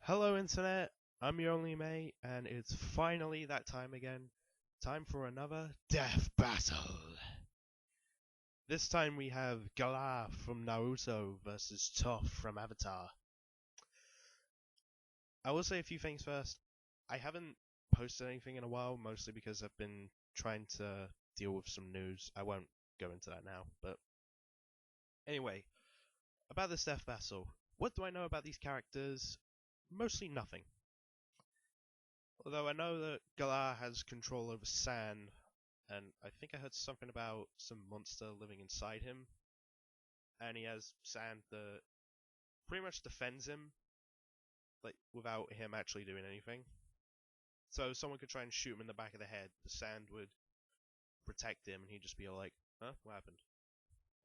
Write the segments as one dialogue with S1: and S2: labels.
S1: Hello Internet, I'm your only mate, and it's finally that time again. Time for another death battle. This time we have Gaara from Naruto versus Toph from Avatar. I will say a few things first. I haven't posted anything in a while, mostly because I've been trying to deal with some news. I won't go into that now, but anyway, about this death battle. What do I know about these characters? Mostly nothing. Although I know that Gaara has control over sand, and I think I heard something about some monster living inside him, and he has sand that pretty much defends him, like without him actually doing anything. So if someone could try and shoot him in the back of the head, the sand would protect him, and he'd just be all like, "Huh? What happened?"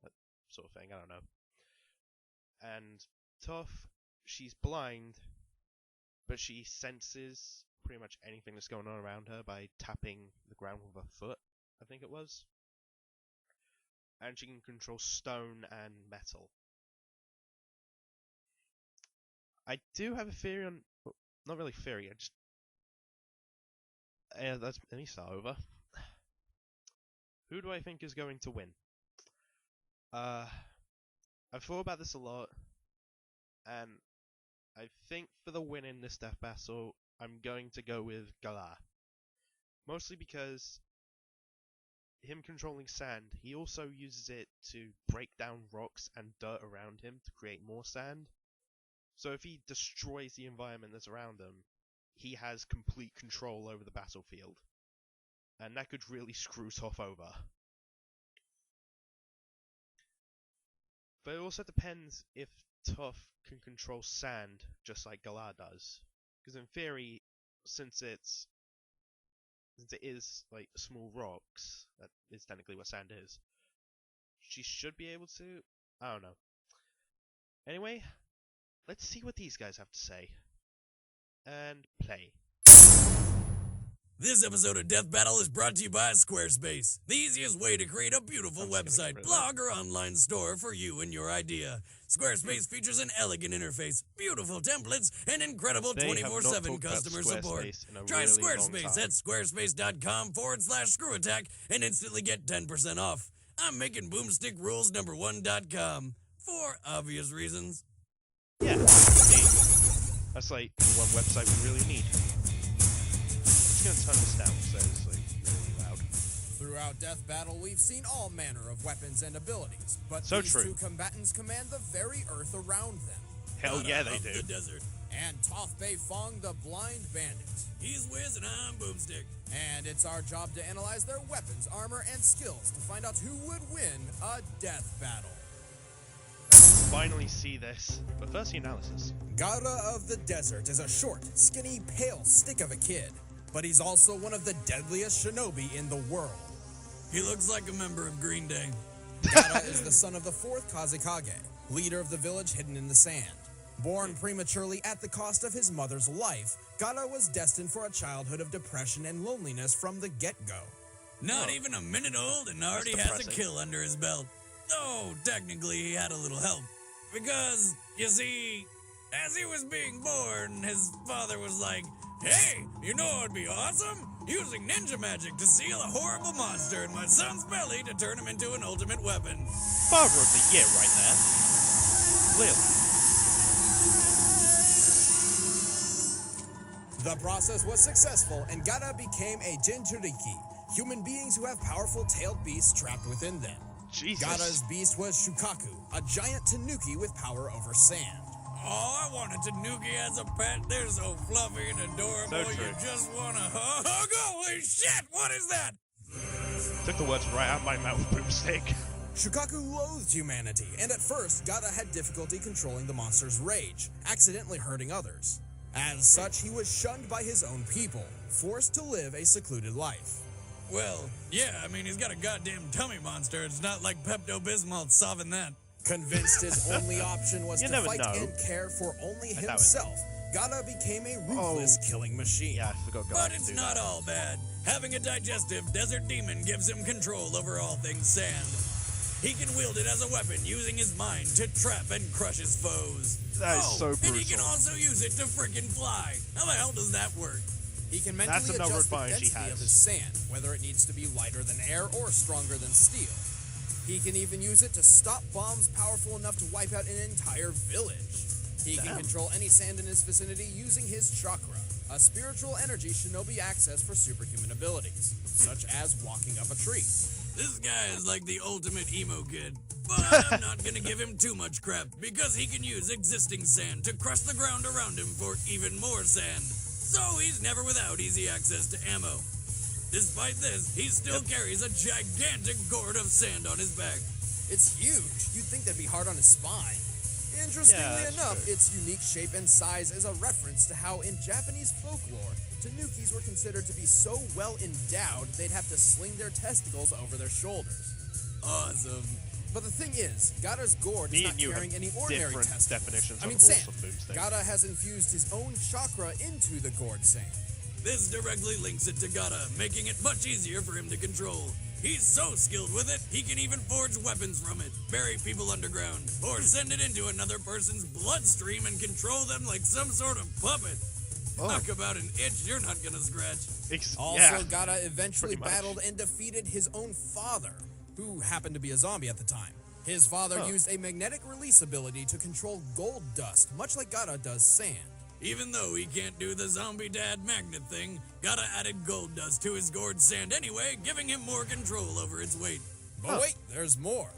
S1: That sort of thing. I don't know. And Toph, she's blind, but she senses pretty much anything that's going on around her by tapping the ground with her foot, I think it was. And she can control stone and metal. I do have a theory on... well, not really theory, I just... let me start over. Who do I think is going to win? I've thought about this a lot, and I think for the win in this death battle, I'm going to go with Gaara. Mostly because him controlling sand, he also uses it to break down rocks and dirt around him to create more sand. So if he destroys the environment that's around him, he has complete control over the battlefield. And that could really screw Toph over. But it also depends if Toph can control sand just like Gaara does. Because in theory, since it is like small rocks, that is technically what sand is, she should be able to. I don't know. Anyway, let's see what these guys have to say. And play.
S2: This episode of Death Battle is brought to you by Squarespace, the easiest way to create a beautiful website, blog, or online store for you and your idea. Squarespace features an elegant interface, beautiful templates, and incredible 24/7 customer support. Try Squarespace at squarespace.com/screwattack and instantly get 10% off. I'm making boomstickrules1.com for obvious reasons.
S1: Yeah, that's like the one website we really need. I'm just gonna turn this down so it's like really loud.
S3: Throughout Death Battle, we've seen all manner of weapons and abilities, but
S1: so
S3: these
S1: true.
S3: two combatants command the very earth around them.
S1: Hell yeah, they do.
S2: The desert.
S3: And Toph Fong, the blind bandit.
S2: He's Wiz and I'm Boomstick.
S3: And it's our job to analyze their weapons, armor, and skills to find out who would win a death battle.
S1: Finally see this, but first the analysis.
S3: Gaara of the Desert is a short, skinny, pale stick of a kid, but he's also one of the deadliest shinobi in the world.
S2: He looks like a member of Green Day.
S3: Gaara is the son of the 4th Kazekage, leader of the village hidden in the sand. Born prematurely at the cost of his mother's life, Gaara was destined for a childhood of depression and loneliness from the get-go.
S2: Not even a minute old and already has a kill under his belt. Though, technically, he had a little help. Because, you see, as he was being born, his father was like, "Hey, you know what would be awesome? Using ninja magic to seal a horrible monster in my son's belly to turn him into an ultimate weapon."
S1: Father of the year right there. Clearly.
S3: The process was successful, and Gaara became a Jinchuriki, human beings who have powerful tailed beasts trapped within them.
S1: Jesus.
S3: Gaara's beast was Shukaku, a giant tanuki with power over sand.
S2: Oh, I want a tanuki as a pet. They're so fluffy and adorable.
S1: So true.
S2: You just want to hug. Holy shit, what is that?
S1: Took the words right out of my mouth, Boomstick.
S3: Shukaku loathed humanity, and at first, Gaara had difficulty controlling the monster's rage, accidentally hurting others. As such, he was shunned by his own people, forced to live a secluded life.
S2: Well, yeah, I mean, he's got a goddamn tummy monster. It's not like Pepto-Bismol's solving that.
S3: Convinced his only option was to fight
S1: know.
S3: and care for only himself, Gaara became a ruthless killing machine.
S1: Yeah, I forgot Gaara
S2: But
S1: to
S2: it's
S1: do
S2: not
S1: that.
S2: all bad. Having a digestive desert demon gives him control over all things sand. He can wield it as a weapon, using his mind to trap and crush his foes.
S1: That is so
S2: And he can
S1: brutal.
S2: also use it to frickin' fly. How the hell does that work?
S3: He can
S1: That's
S3: mentally
S1: another
S3: adjust the
S1: advantage he
S3: density of
S1: has.
S3: his sand, whether it needs to be lighter than air or stronger than steel. He can even use it to stop bombs powerful enough to wipe out an entire village. He can control any sand in his vicinity using his chakra, a spiritual energy shinobi access for superhuman abilities, such as walking up a tree.
S2: This guy is like the ultimate emo kid. But I'm not gonna give him too much crap, because he can use existing sand to crush the ground around him for even more sand. So he's never without easy access to ammo. Despite this, he still carries a gigantic gourd of sand on his back.
S3: It's huge. You'd think that'd be hard on his spine. Interestingly
S1: that's
S3: enough,
S1: true.
S3: its unique shape and size is a reference to how in Japanese folklore, tanukis were considered to be so well endowed they'd have to sling their testicles over their shoulders.
S2: Awesome.
S3: But the thing is, Gaara's gourd is
S1: Me
S3: not
S1: and you
S3: carrying
S1: have
S3: any ordinary
S1: different
S3: testicles.
S1: definitions
S3: I mean,
S1: of
S3: sand.
S1: awesome boom things.
S3: Gaara has infused his own chakra into the gourd sand.
S2: This directly links it to Gaara, making it much easier for him to control. He's so skilled with it, he can even forge weapons from it, bury people underground, or send it into another person's bloodstream and control them like some sort of puppet. Talk about an itch you're not gonna scratch.
S3: Also, Gaara eventually
S1: pretty much.
S3: battled and defeated his own father, who happened to be a zombie at the time. His father used a magnetic release ability to control gold dust, much like Gaara does sand.
S2: Even though he can't do the zombie dad magnet thing, Gaara added gold dust to his gourd sand anyway, giving him more control over its weight.
S3: But wait, there's more.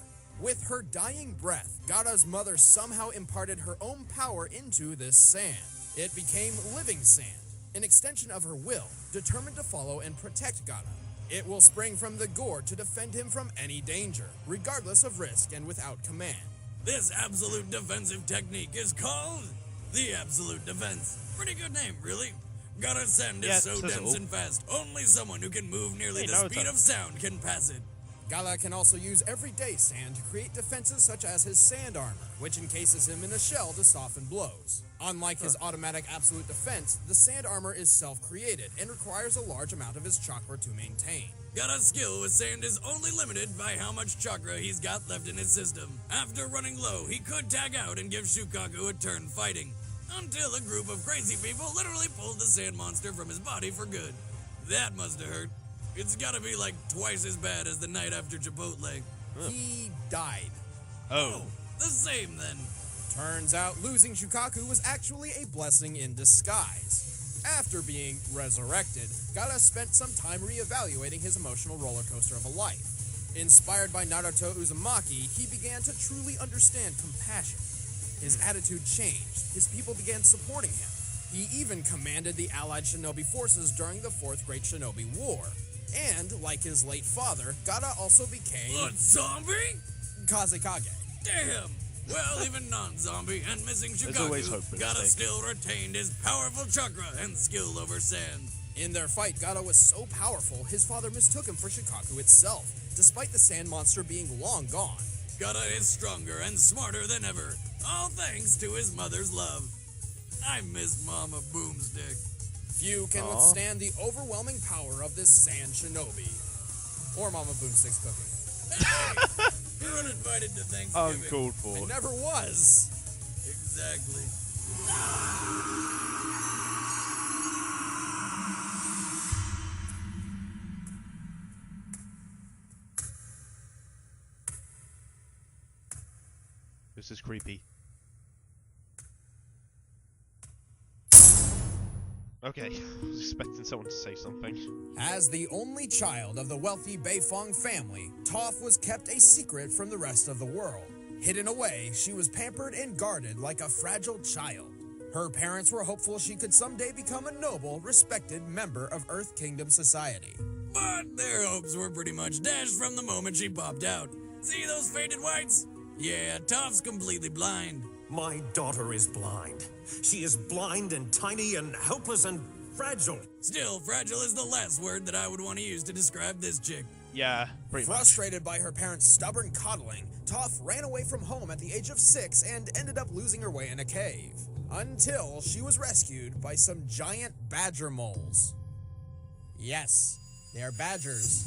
S3: With her dying breath, Gaara's mother somehow imparted her own power into this sand. It became living sand, an extension of her will, determined to follow and protect Gaara. It will spring from the gourd to defend him from any danger, regardless of risk and without command.
S2: This absolute defensive technique is called the Absolute Defense. Pretty good name, really. Gaara's sand
S1: Yeah,
S2: is so
S1: says it
S2: dense
S1: all.
S2: and fast, only someone who can move nearly
S1: Hey,
S2: the
S1: Naruto.
S2: speed of sound can pass it.
S3: Gaara can also use everyday sand to create defenses such as his sand armor, which encases him in a shell to soften blows. Unlike his automatic absolute defense, the sand armor is self-created and requires a large amount of his chakra to maintain.
S2: Gaara's skill with sand is only limited by how much chakra he's got left in his system. After running low, he could tag out and give Shukaku a turn fighting, until a group of crazy people literally pulled the sand monster from his body for good. That must have hurt. It's gotta be like twice as bad as the night after Chipotle.
S3: He died.
S2: Oh, the same then.
S3: Turns out losing Shukaku was actually a blessing in disguise. After being resurrected, Gaara spent some time reevaluating his emotional roller coaster of a life. Inspired by Naruto Uzumaki, he began to truly understand compassion. His attitude changed. His people began supporting him. He even commanded the allied shinobi forces during the Fourth Great Shinobi War. And, like his late father, Gaara also became
S2: A zombie?
S3: Kazekage.
S2: Damn! Well, even non-zombie and missing
S1: always
S2: Shukaku,
S1: hope for
S2: Gaara
S1: mistake.
S2: still retained his powerful chakra and skill over sand.
S3: In their fight, Gaara was so powerful, his father mistook him for Shukaku itself, despite the sand monster being long gone.
S2: Gaara is stronger and smarter than ever, all thanks to his mother's love. I miss Mama Boomstick.
S3: Few can withstand the overwhelming power of this sand shinobi. Or Mama Boomstick's cooking.
S2: You're uninvited to Thanksgiving.
S1: Uncalled for.
S3: It never was.
S2: Exactly.
S1: This is creepy. Okay, I was expecting someone to say something.
S3: As the only child of the wealthy Beifong family, Toph was kept a secret from the rest of the world. Hidden away, she was pampered and guarded like a fragile child. Her parents were hopeful she could someday become a noble, respected member of Earth Kingdom society.
S2: But their hopes were pretty much dashed from the moment she popped out. See those faded whites? Yeah, Toph's completely blind.
S4: My daughter is blind. She is blind and tiny and helpless and fragile.
S2: Still, fragile is the last word that I would want to use to describe this chick.
S1: Yeah, pretty much.
S3: Frustrated by her parents' stubborn coddling, Toph ran away from home at the age of 6 and ended up losing her way in a cave. Until she was rescued by some giant badger moles. Yes, they are badgers,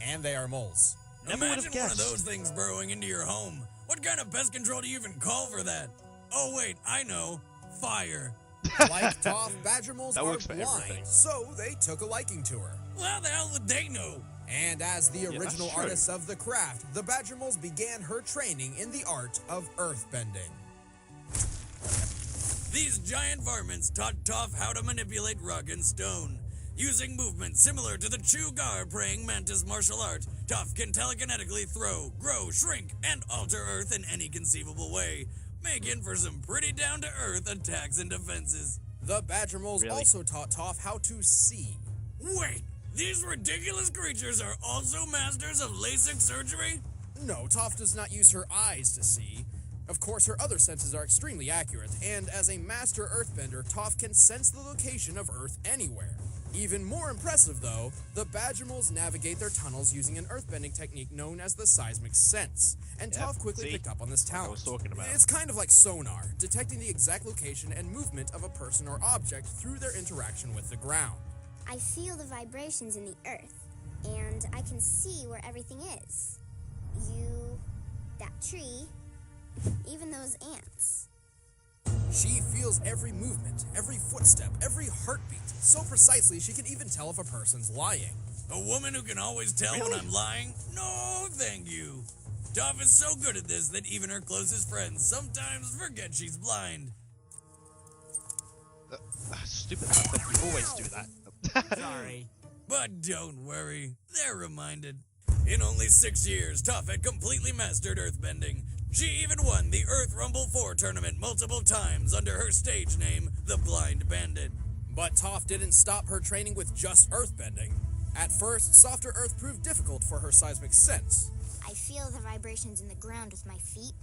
S3: and they are moles.
S1: Never would have
S2: Imagine one of
S1: guessed.
S2: those things burrowing into your home. What kind of pest control do you even call for that? Oh wait, I know. Fire.
S3: Like Toph, badger moles
S1: That
S3: are
S1: works for
S3: blind,
S1: everything.
S3: so they took a liking to her.
S2: Well, how the hell would they know?
S3: And as the
S1: that's
S3: original
S1: true.
S3: artists of the craft, the badger moles began her training in the art of earthbending.
S2: These giant varmints taught Toph how to manipulate rock and stone. Using movements similar to the Gaara praying mantis martial art, Toph can telekinetically throw, grow, shrink, and alter Earth in any conceivable way, making for some pretty down-to-earth attacks and defenses.
S3: The badger moles
S1: Really?
S3: also taught Toph how to see.
S2: Wait, these ridiculous creatures are also masters of LASIK surgery?
S3: No, Toph does not use her eyes to see. Of course, her other senses are extremely accurate, and as a master earthbender, Toph can sense the location of Earth anywhere. Even more impressive, though, the badger moles navigate their tunnels using an earthbending technique known as the seismic sense, and
S1: Yep,
S3: Toph quickly
S1: see?
S3: picked up on this
S1: Like I
S3: talent.
S1: was talking about.
S3: It's kind of like sonar, detecting the exact location and movement of a person or object through their interaction with the ground.
S5: I feel the vibrations in the earth, and I can see where everything is. You, that tree, even those ants.
S3: She feels every movement, every footstep, every heartbeat, so precisely she can even tell if a person's lying.
S2: A woman who can always tell when I'm lying? No, thank you. Toph is so good at this that even her closest friends sometimes forget she's blind.
S1: Stupid stuff, you always do that.
S2: Sorry. But don't worry, they're reminded. In only 6 years, Toph had completely mastered earthbending. She even won the Earth Rumble 4 tournament multiple times under her stage name, the Blind Bandit.
S3: But Toph didn't stop her training with just earthbending. At first, softer earth proved difficult for her seismic sense.
S5: I feel the vibrations in the ground with my feet,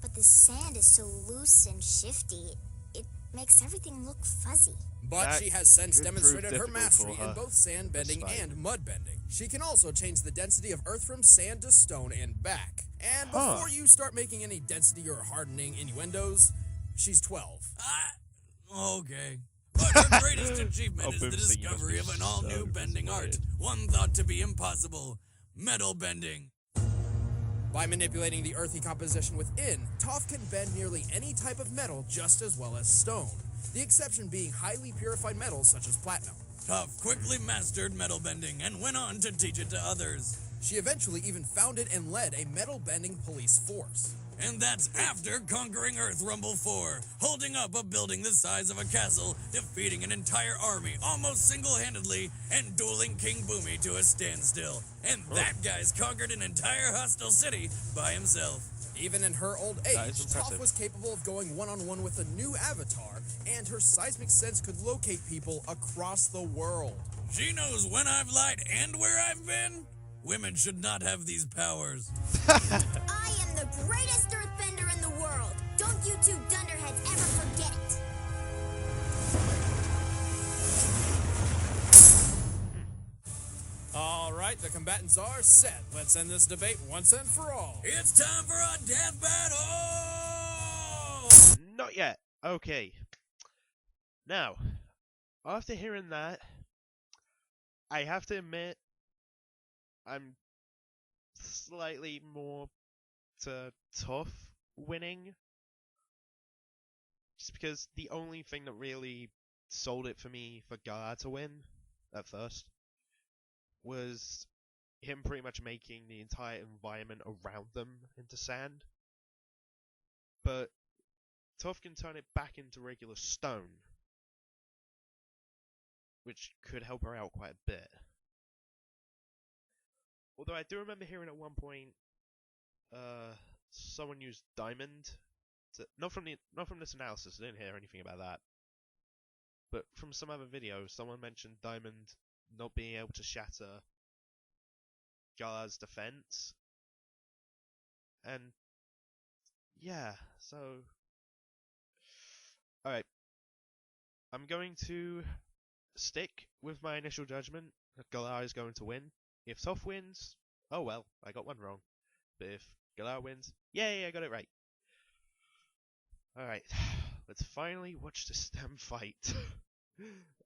S5: but the sand is so loose and shifty, it makes everything look fuzzy.
S3: But
S1: That
S3: she has since
S1: could prove
S3: demonstrated her
S1: difficult
S3: mastery
S1: for her.
S3: in both sand bending
S1: That's fine.
S3: and mud bending. She can also change the density of earth from sand to stone and back. And before you start making any density or hardening innuendos, she's 12.
S2: Okay. But her greatest achievement
S1: Oh,
S2: is the
S1: Boomsy, you must
S2: discovery
S1: be
S2: of an all-new
S1: so
S2: bending art,
S1: disappointed.
S2: one thought to be impossible, metal bending.
S3: By manipulating the earthy composition within, Toph can bend nearly any type of metal just as well as stone, the exception being highly purified metals such as platinum.
S2: Toph quickly mastered metal bending and went on to teach it to others.
S3: She eventually even founded and led a metal bending police force.
S2: And that's after conquering Earth Rumble 4, holding up a building the size of a castle, defeating an entire army almost single-handedly, and dueling King Boomy to a standstill. And that guy's conquered an entire hostile city by himself.
S3: Even in her old
S1: That
S3: age,
S1: is impressive.
S3: Toph was capable of going one-on-one with a new avatar, and her seismic sense could locate people across the world.
S2: She knows when I've lied and where I've been. Women should not have these powers.
S5: I am the greatest earthbender in the world. Don't you two dunderheads ever forget it.
S3: All right, the combatants are set. Let's end this debate once and for all.
S2: It's time for a death battle!
S1: Not yet. Okay. Now, after hearing that, I have to admit, I'm slightly more to Toph winning. Just because the only thing that really sold it for me for Gaara to win at first was him pretty much making the entire environment around them into sand. But Toph can turn it back into regular stone, which could help her out quite a bit. Although I do remember hearing at one point, someone used diamond to, not from this analysis. I didn't hear anything about that, but from some other video, someone mentioned diamond not being able to shatter Gaara's defense, and yeah, so alright, I'm going to stick with my initial judgment that Gaara is going to win. If Toph wins, oh well, I got one wrong. But if Gaara wins, yay, I got it right. Alright, let's finally watch the STEM fight.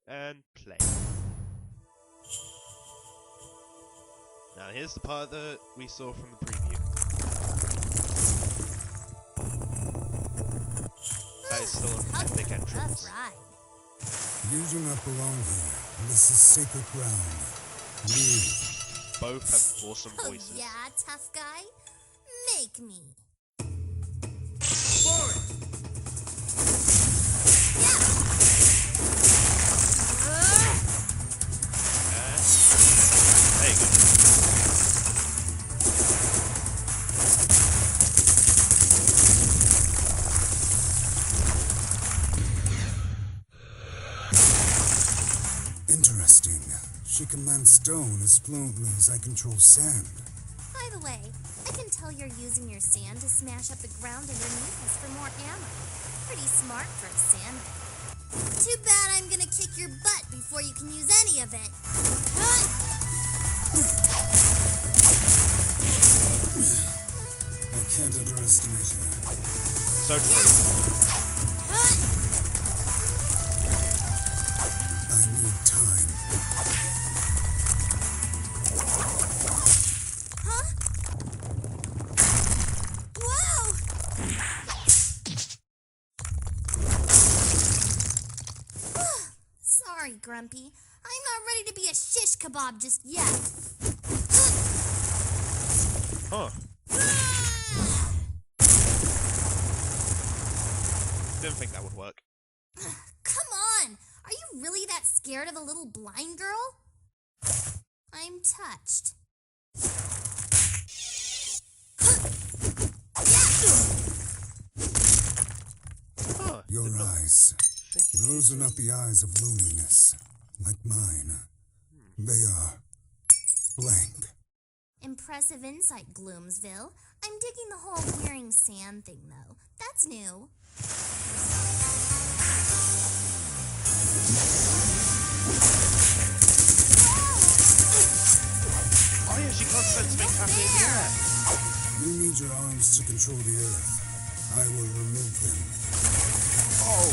S1: And play. Now here's the part that we saw from the preview. That is still an epic entrance.
S5: Tough ride.
S6: You do not belong here. This is sacred ground. Leave.
S1: Both have awesome
S5: Oh
S1: voices.
S5: yeah, tough guy? Make me.
S1: There you go.
S6: Interesting. She commands stone as fluently as I control sand.
S5: By the way, I can tell you're using your sand to smash up the ground underneath us for more ammo. Pretty smart for a sand. Too bad I'm gonna kick your butt before you can use any of it.
S6: I can't underestimate her.
S1: So true.
S6: I need time.
S5: Huh? Wow! Sorry, Grumpy. I'm not ready to be a shish kebab just yet.
S1: Huh. Didn't think that would work.
S5: Come on! Are you really that scared of a little blind girl? I'm touched.
S1: Huh.
S6: Your
S1: Did not
S6: eyes.
S1: think of
S6: Those are not the eyes of loneliness, like mine. They are blank.
S5: Impressive insight, Gloomsville. I'm digging the whole wearing sand thing, though. That's new.
S1: Oh yeah, she can't sense things happening in the air.
S6: You need your arms to control the earth. I will remove them.
S1: Oh.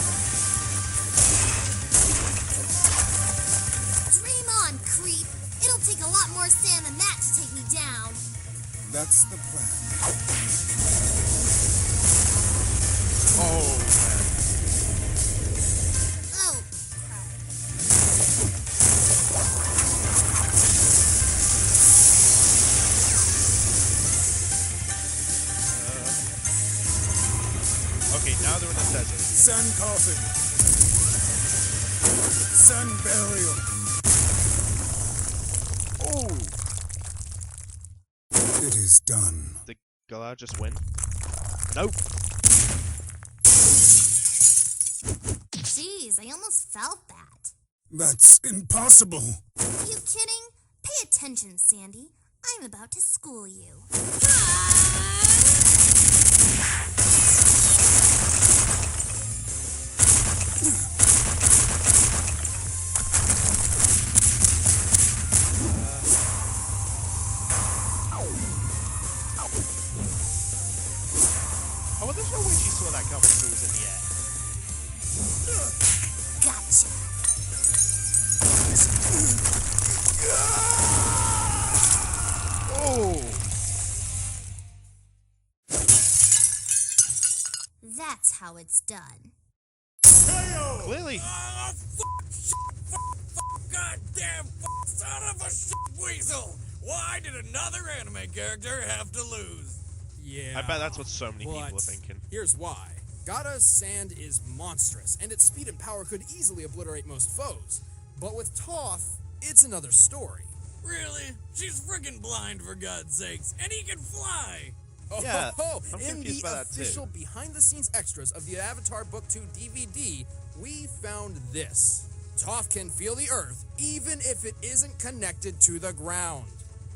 S5: Dream on, creep. It'll take a lot more sand than that to take me down.
S6: That's the plan.
S1: Oh man.
S5: Oh, crap.
S1: Okay, now they're in the desert.
S6: Sun coffin. Sun burial.
S1: Oh.
S6: It is done.
S1: Did Gaara just win? Nope.
S5: Jeez, I almost felt that.
S6: That's impossible.
S5: You kidding? Pay attention, Sandy. I'm about to school you.
S1: Oh, well, there's no way she saw that coming if it was in the air.
S5: Gotcha.
S1: Oh.
S5: That's how it's done.
S1: Clearly.
S2: Goddamn son of a shit weasel! Why did another anime character have to lose?
S3: Yeah.
S1: I bet that's what so many people are
S3: but
S1: thinking.
S3: Here's why. Gaara's sand is monstrous, and its speed and power could easily obliterate most foes. But with Toph, it's another story.
S2: Really? She's friggin' blind, for God's sakes, and he can fly!
S1: Yeah,
S3: Oh,
S1: I'm
S3: in
S1: confused
S3: the
S1: by that too.
S3: official behind-the-scenes extras of the Avatar Book 2 DVD, we found this. Toph can feel the earth, even if it isn't connected to the ground.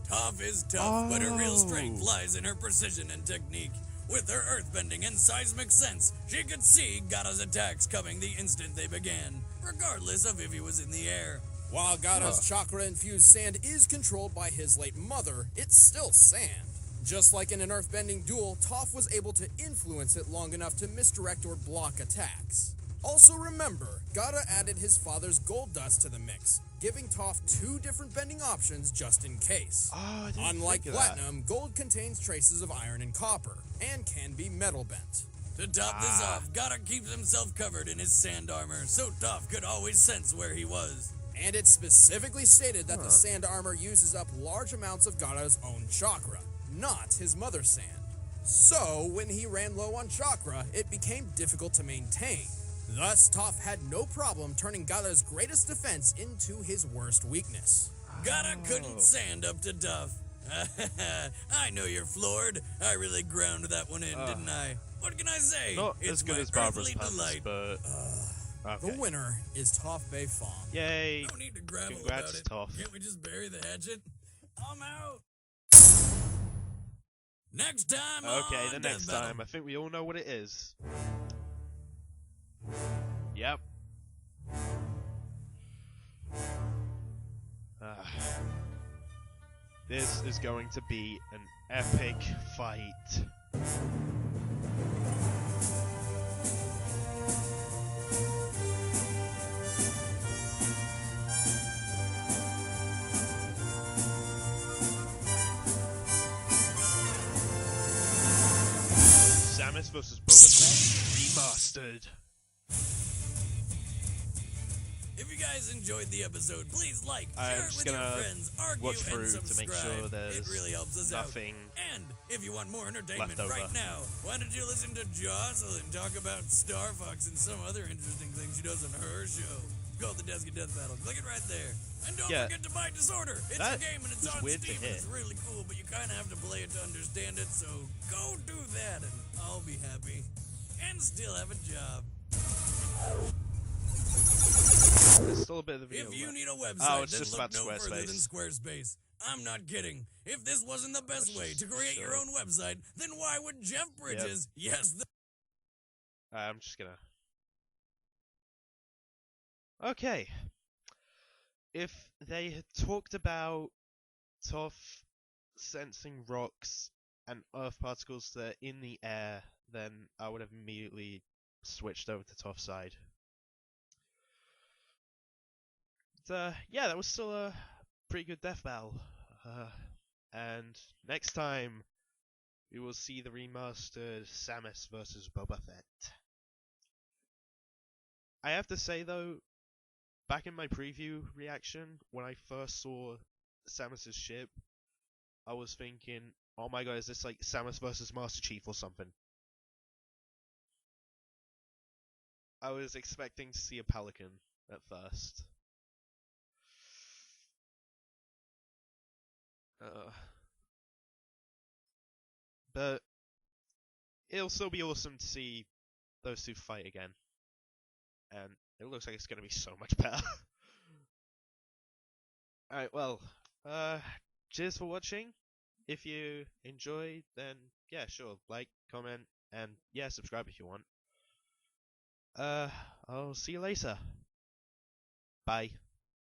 S2: Toph is tough, but her real strength
S1: Oh.
S2: lies in her precision and technique. With her earthbending and seismic sense, she could see Gaara's attacks coming the instant they began, regardless of if he was in the air.
S3: While Gaara's chakra-infused sand is controlled by his late mother, it's still sand. Just like in an earthbending duel, Toph was able to influence it long enough to misdirect or block attacks. Also remember, Gaara added his father's gold dust to the mix, giving Toph 2 different bending options just in case.
S1: Oh, I didn't
S3: Unlike
S1: think of that.
S3: platinum, gold contains traces of iron and copper, and can be metal bent.
S2: To top this off, Gaara keeps himself covered in his sand armor, so Toph could always sense where he was.
S3: And it specifically stated that the sand armor uses up large amounts of Gaara's own chakra, not his mother's sand. So, when he ran low on chakra, it became difficult to maintain. Thus, Toph had no problem turning Gaara's greatest defense into his worst weakness.
S2: Gaara couldn't stand up to Toph. I know you're floored. I really ground that one in, didn't I? What can I say?
S1: Not
S2: It's
S1: as good
S2: my
S1: as Barbara's
S2: earthly
S1: puns,
S2: delight.
S1: but okay.
S3: The winner is Toph Beifong.
S1: Yay!
S2: No need to gravel
S1: Congrats,
S2: about it.
S1: Toph.
S2: Can't we just bury the hatchet? I'm out. Next time
S1: Okay,
S2: on
S1: the next
S2: Death Battle.
S1: time. I think we all know what it is. Yep. This is going to be an epic fight. Samus vs. Boba Fett remastered.
S2: If you guys enjoyed the episode, please like,
S1: I'm
S2: share it
S1: just
S2: with your
S1: gonna
S2: friends, argue
S1: watch through
S2: and
S1: to make
S2: subscribe.
S1: sure there's
S2: It really helps us
S1: nothing
S2: out. And if you want more entertainment
S1: left over.
S2: right now, why don't you listen to Jocelyn talk about Star Fox and some other interesting things she does on her show? It's called The Desk of Death Battle. Click it right there. And don't
S1: Yeah.
S2: forget to buy Disorder. It's
S1: That
S2: a game and it's
S1: was
S2: on
S1: weird to
S2: Steam and
S1: hit.
S2: it's really cool, but you kind of have to play it to understand it, so go do that and I'll be happy. And still have a job.
S1: There's still a bit of the video
S2: If you
S1: left.
S2: need a website,
S1: Oh, it's
S2: then
S1: just
S2: look
S1: about
S2: no further than
S1: Squarespace.
S2: Squarespace. I'm not kidding. If this wasn't the best
S1: Let's
S2: way
S1: just
S2: to create your
S1: show.
S2: own website, then why would Jeff Bridges? Yes,
S1: I'm just gonna. Okay. If they had talked about Toph sensing rocks and earth particles that are in the air, then I would have immediately switched over to Toph's side. But, yeah, that was still a pretty good death battle. And next time, we will see the remastered Samus vs. Boba Fett. I have to say though, back in my preview reaction, when I first saw Samus's ship, I was thinking, oh my god, is this like Samus vs. Master Chief or something? I was expecting to see a pelican at first. But it'll still be awesome to see those two fight again. And it looks like it's going to be so much better. Alright, well, cheers for watching. If you enjoyed, then yeah, sure, like, comment, and yeah, subscribe if you want. I'll see you later. Bye.